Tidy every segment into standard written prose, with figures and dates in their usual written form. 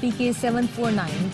PK749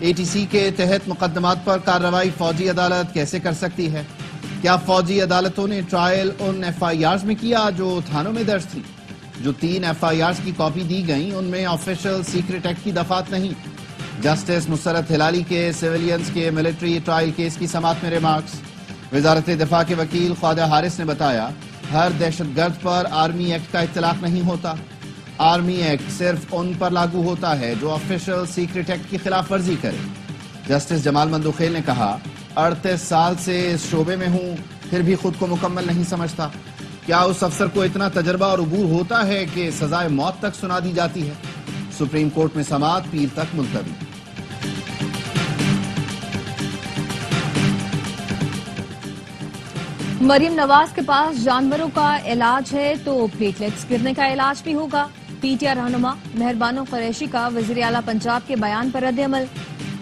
ATC کے تحت مقدمات پر کارروائی فوجی عدالت کیسے کر سکتی ہے؟ کیا فوجی عدالتوں نے ٹرائل ان FIRs میں کیا جو تھانوں میں درج تھی؟ جو 3 FIRs کی کاپی دی گئیں ان میں آفیشل سیکرٹ ایکٹ کی دفعات نہیں۔ جسٹس مسرت ہلالی کے سیویلینز کے ملٹری ٹرائل کیس کی سماعت میں ریمارکس۔ وزارت دفاع کے وکیل خواجہ حارث نے بتایا، ہر دہشت گرد پر آرمی ایکٹ کا اطلاق نہیں ہوتا۔ آرمی ایکٹ صرف ان پر لاگو ہوتا ہے جو آفیشل سیکرٹ ایکٹ کی خلاف ورزی کرے۔ جسٹس جمال مندوخیل نے کہا، 38 سال سے اس شعبے میں ہوں پھر بھی خود کو مکمل نہیں سمجھتا۔ کیا اس افسر کو اتنا تجربہ اور عبور ہوتا ہے کہ سزائے موت تک سنا دی جاتی ہے؟ سپریم کورٹ میں سماعت پیر تک ملتوی۔ مریم نواز کے پاس جانوروں کا علاج ہے تو پلیٹلیٹس گرنے کا علاج بھی ہوگا۔ PTI رہنما مہربانو قریشی کا وزیر اعلیٰ پنجاب کے بیان پر رد عمل،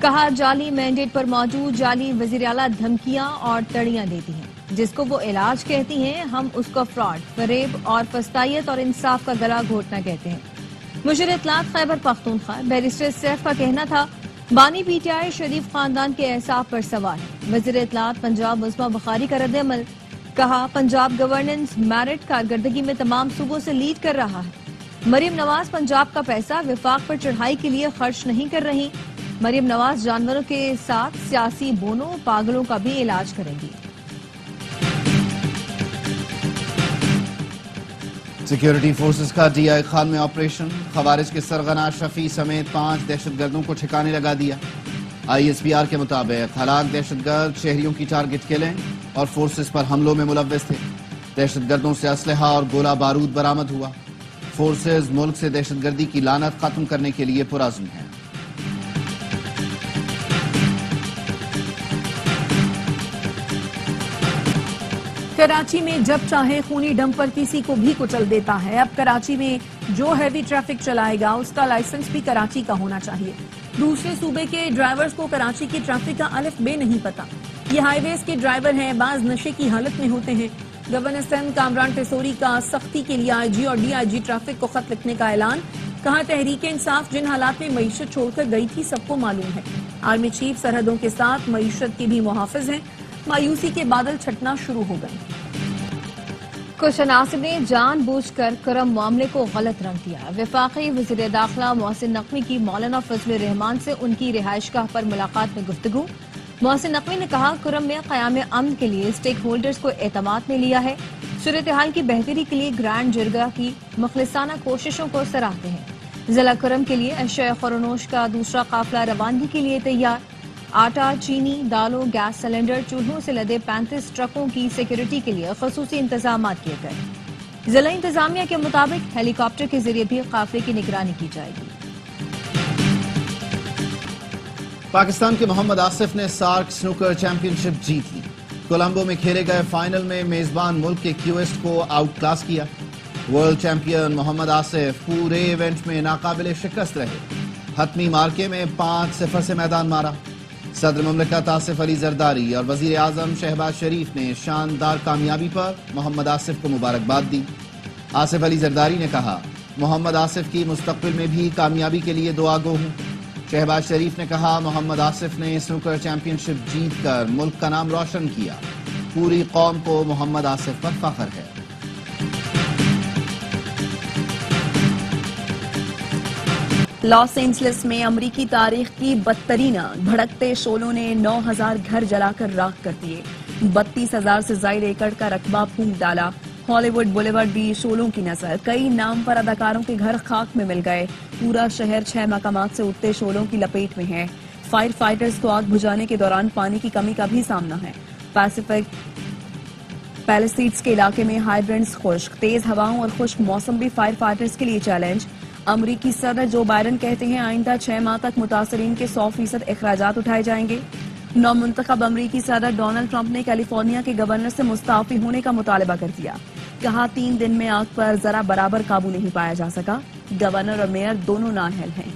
کہا جعلی مینڈیٹ پر موجود جعلی وزیر اعلیٰ دھمکیاں اور تڑیاں دیتی ہیں، جس کو وہ علاج کہتی ہیں ہم اس کو فراڈ، فریب اور فسطائیت اور انصاف کا گلا گھونٹنا کہتے ہیں۔ مشیر اطلاعات خیبر پختونخوا بیرسٹر سیف کا کہنا تھا، بانی PTI شریف خاندان کے اعصاب پر سوار ہے۔ وزیر اطلاعات پنجاب مصباح بخاری کا رد عمل، کہا پنجاب گورننس میرٹ کارکردگی میں تمام صوبوں سے لیڈ کر رہا ہے۔ مریم نواز پنجاب کا پیسہ وفاق پر چڑھائی کے لیے خرچ نہیں کر رہی۔ مریم نواز جانوروں کے ساتھ سیاسی بونوں پاگلوں کا بھی علاج کریں گی۔ سیکیورٹی فورسز کا DI خان میں آپریشن، خوارج کے سرغنہ شفیع سمیت 5 دہشت گردوں کو ٹھکانے لگا دیا۔ ISPR کے مطابق ہلاک دہشت گرد شہریوں کی ٹارگٹ کلنگ اور فورسز پر حملوں میں ملوث تھے۔ دہشت گردوں سے اسلحہ اور گولہ بارود برآمد ہوا۔ فورسز ملک سے دہشت گردی کی لعنت ختم کرنے کے لیے پرعزم ہیں۔ کراچی میں جب چاہے خونی ڈمپر کسی کو بھی کچل دیتا ہے۔ اب کراچی میں جو ہیوی ٹریفک چلائے گا اس کا لائسنس بھی کراچی کا ہونا چاہیے۔ دوسرے صوبے کے ڈرائیورز کو کراچی کی ٹریفک کا الف بے نہیں پتا۔ یہ ہائی ویز کے ڈرائیور ہیں، بعض نشے کی حالت میں ہوتے ہیں۔ گورنر سندھ کامران ٹیسوری کا سختی کے لیے IG اور DIG ٹریفک کو خط لکھنے کا اعلان، کہا تحریک انصاف جن حالات میں معیشت چھوڑ کر گئی تھی سب کو معلوم ہے۔ آرمی چیف سرحدوں کے ساتھ معیشت کے بھی محافظ ہیں۔ مایوسی کے بادل چھٹنا شروع ہو گئے۔ کچھ عناصر نے جان بوجھ کر کرم معاملے کو غلط رنگ دیا۔ وفاقی وزیر داخلہ محسن نقوی کی مولانا فضل الرحمان سے ان کی رہائش گاہ پر ملاقات میں گفتگو۔ محسن نقوی نے کہا کرم میں قیام امن کے لیے اسٹیک ہولڈرز کو اعتماد میں لیا ہے۔ صورتحال کی بہتری کے لیے گرینڈ جرگہ کی مخلصانہ کوششوں کو سراہتے ہیں۔ ضلع کرم کے لیے اشیاء خورنوش کا دوسرا قافلہ روانگی کے لیے تیار۔ آٹا، چینی، دالوں، گیس سلنڈر، چولہوں سے لدے 35 ٹرکوں کی سیکیورٹی کے لیے خصوصی انتظامات کیے گئے۔ ضلع انتظامیہ کے مطابق ہیلی کاپٹر کے ذریعے بھی قافلے کی نگرانی کی جائے گی۔ پاکستان کے محمد آصف نے سارک سنوکر چیمپئن شپ جیت لی۔ کولمبو میں کھیلے گئے فائنل میں میزبان ملک کے کیویسٹ کو آؤٹ کلاس کیا۔ ورلڈ چیمپئن محمد آصف پورے ایونٹ میں ناقابل شکست رہے۔ حتمی مارکے میں 5-0 سے میدان مارا۔ صدر مملکت آصف علی زرداری اور وزیر اعظم شہباز شریف نے شاندار کامیابی پر محمد آصف کو مبارکباد دی۔ آصف علی زرداری نے کہا، محمد آصف کی مستقبل میں بھی کامیابی کے لیے دعا گو ہوں۔ شہباز شریف نے کہا، محمد آصف نے سنوکر چیمپئن شپ جیت کر ملک کا نام روشن کیا۔ پوری قوم کو محمد آصف پر فخر ہے۔ لاس اینجلس میں امریکی تاریخ کی بدترین بھڑکتے شعلوں نے 9000 گھر جلا کر راکھ کر دیے۔ 32,000 سے زائد ایکڑ کا رقبہ پھونک ڈالا۔ ہالی ووڈ بولیورڈ بھی شعلوں کی نظر، کئی نام پر اداکاروں کے گھر خاک میں مل گئے۔ پورا شہر 6 مقامات سے اٹھتے شعلوں کی لپیٹ میں ہے۔ فائر فائٹرز کو آگ بجھانے کے دوران پانی کی کمی کا بھی سامنا ہے۔ پیسیفک پیلیسیڈز کے علاقے میں ہائیڈرنٹس خشک، تیز ہواؤں اور خشک موسم بھی فائر فائٹرز کے لیے چیلنج۔ امریکی صدر جو بائیڈن کہتے ہیں آئندہ 6 ماہ تک متاثرین کے 100% اخراجات اٹھائے جائیں گے۔ نومنتخب امریکی صدر ڈونلڈ ٹرمپ نے کیلیفورنیا کے گورنر سے مستعفی ہونے کا مطالبہ کر دیا۔ کہا 3 دن میں آگ پر ذرا برابر قابو نہیں پایا جا سکا۔ گورنر اور میئر دونوں نااہل ہیں۔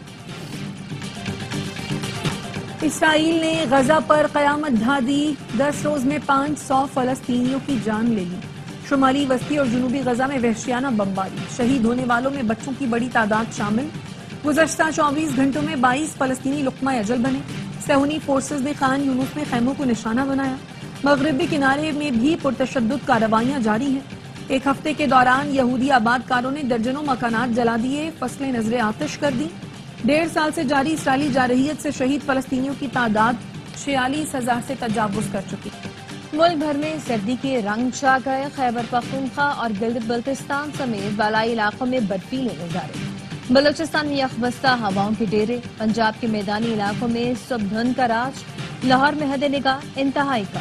اسرائیل نے غزہ پر قیامت ڈھا دی، 10 روز میں 500 فلسطینیوں کی جان لے لی۔ شمالی وسطی اور جنوبی غزہ میں وحشیانہ بمباری، شہید ہونے والوں میں بچوں کی بڑی تعداد شامل۔ گزشتہ 24 گھنٹوں میں 22 فلسطینی لقمہ اجل بنے۔ صہیونی فورسز نے خان یونس میں خیموں کو نشانہ بنایا۔ مغربی کنارے میں بھی پرتشدد کارروائیاں جاری ہیں۔ ایک ہفتے کے دوران یہودی آباد کاروں نے درجنوں مکانات جلا دیے، فصلیں نذر آتش کر دی۔ 1.5 سال سے جاری اسرائیلی جارحیت سے شہید فلسطینیوں کی تعداد 46,000 سے تجاوز کر چکی۔ ملک بھر میں سردی کے رنگ چھا گئے۔ خیبر پختونخوا اور گلگت بلتستان سمیت بالائی علاقوں میں برفیلے نظارے۔ بلوچستان میں یخبستہ ہواؤں کے ڈیرے۔ پنجاب کے میدانی علاقوں میں صبح دھند کا راج۔ لاہور میں حد نگاہ انتہائی کا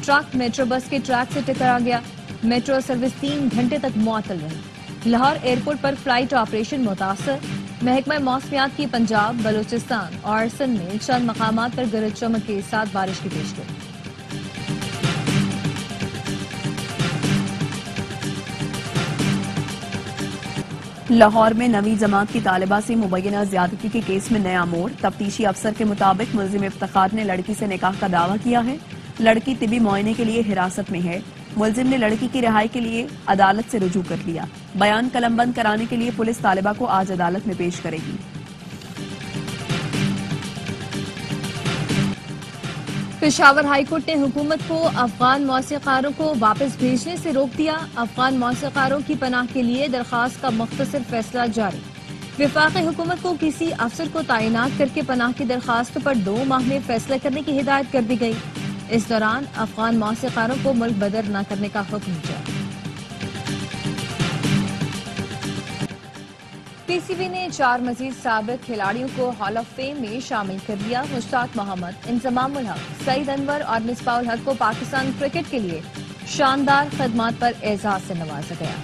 ٹرک میٹرو بس کے ٹریک سے ٹکرا گیا۔ میٹرو سروس 3 گھنٹے تک معطل رہی۔ لاہور ایئرپورٹ پر فلائٹ آپریشن متاثر۔ محکمہ موسمیات کی پنجاب، بلوچستان اور سندھ میں چند مقامات پر گرج چمک کے ساتھ بارش کی پیشگوئی۔ لاہور میں نویں جماعت کی طالبہ سے مبینہ زیادتی کے کیس میں نیا موڑ۔ تفتیشی افسر کے مطابق ملزم افتخار نے لڑکی سے نکاح کا دعویٰ کیا ہے۔ لڑکی طبی معائنے کے لیے حراست میں ہے۔ ملزم نے لڑکی کی رہائی کے لیے عدالت سے رجوع کر لیا۔ بیان قلم بند کرانے کے لیے پولیس طالبہ کو آج عدالت میں پیش کرے گی۔ پشاور ہائی کورٹ نے حکومت کو افغان موسیقاروں کو واپس بھیجنے سے روک دیا۔ افغان موسیقاروں کی پناہ کے لیے درخواست کا مختصر فیصلہ جاری۔ وفاقی حکومت کو کسی افسر کو تعینات کر کے پناہ کی درخواست پر 2 ماہ میں فیصلہ کرنے کی ہدایت کر دی گئی۔ اس دوران افغان موسیقاروں کو ملک بدر نہ کرنے کا حکم جاری۔ پی سی بی نے 4 مزید سابق کھلاڑیوں کو ہال آف فیم میں شامل کر لیا۔ مشتاق محمد، انضمام الحق، سعید انور اور مصباح الحق کو پاکستان کرکٹ کے لیے شاندار خدمات پر اعزاز سے نوازا گیا۔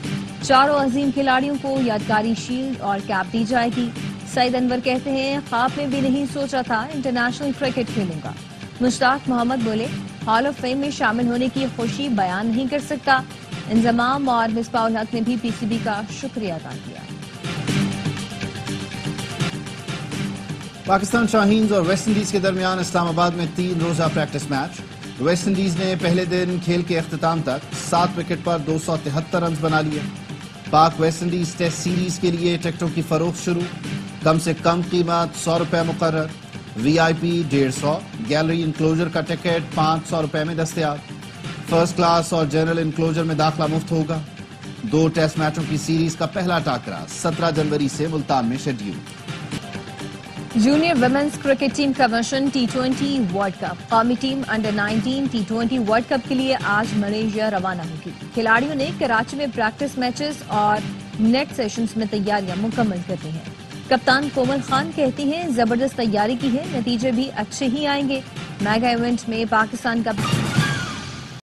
4 عظیم کھلاڑیوں کو یادگاری شیلڈ اور کیپ دی جائے گی۔ سعید انور کہتے ہیں، خواب میں بھی نہیں سوچا تھا انٹرنیشنل کرکٹ کھیلوں گا۔ مشتاق محمد بولے، ہال آف فیم میں شامل ہونے کی خوشی بیان نہیں کر سکتا۔ انضمام اور مصباح الحق نے بھی پی سی بی کا شکریہ ادا کیا۔ پاکستان شاہینز اور ویسٹ انڈیز کے درمیان اسلام آباد میں 3 روزہ پریکٹس میچ۔ ویسٹ انڈیز نے پہلے دن کھیل کے اختتام تک 7 وکٹ پر 273 رنز بنا لیے۔ پاک ویسٹ انڈیز ٹیسٹ سیریز کے لیے ٹکٹوں کی فروخت شروع۔ کم سے کم قیمت 100 روپے مقرر۔ وی آئی پی 150، گیلری انکلوجر کا ٹکٹ 500 روپے میں دستیاب۔ فرسٹ کلاس اور جنرل انکلوجر میں داخلہ مفت ہوگا۔ 2 ٹیسٹ میچوں کی سیریز کا پہلا ٹاکرا 17 جنوری سے ملتان میں schedule. Junior women's cricket team کا مشن T20 ورلڈ کپ۔ قومی team under 19 T20 world cup کے لیے آج ملیشیا روانہ ہوگی۔ کھلاڑیوں نے کراچی میں پریکٹس میچز اور نیٹ سیشنز میں تیاریاں مکمل کر لی ہیں۔ کپتان کومل خان کہتی ہیں، زبردست تیاری کی ہے، نتیجے بھی اچھے ہی آئیں گے۔ میگا ایونٹ میں پاکستان کا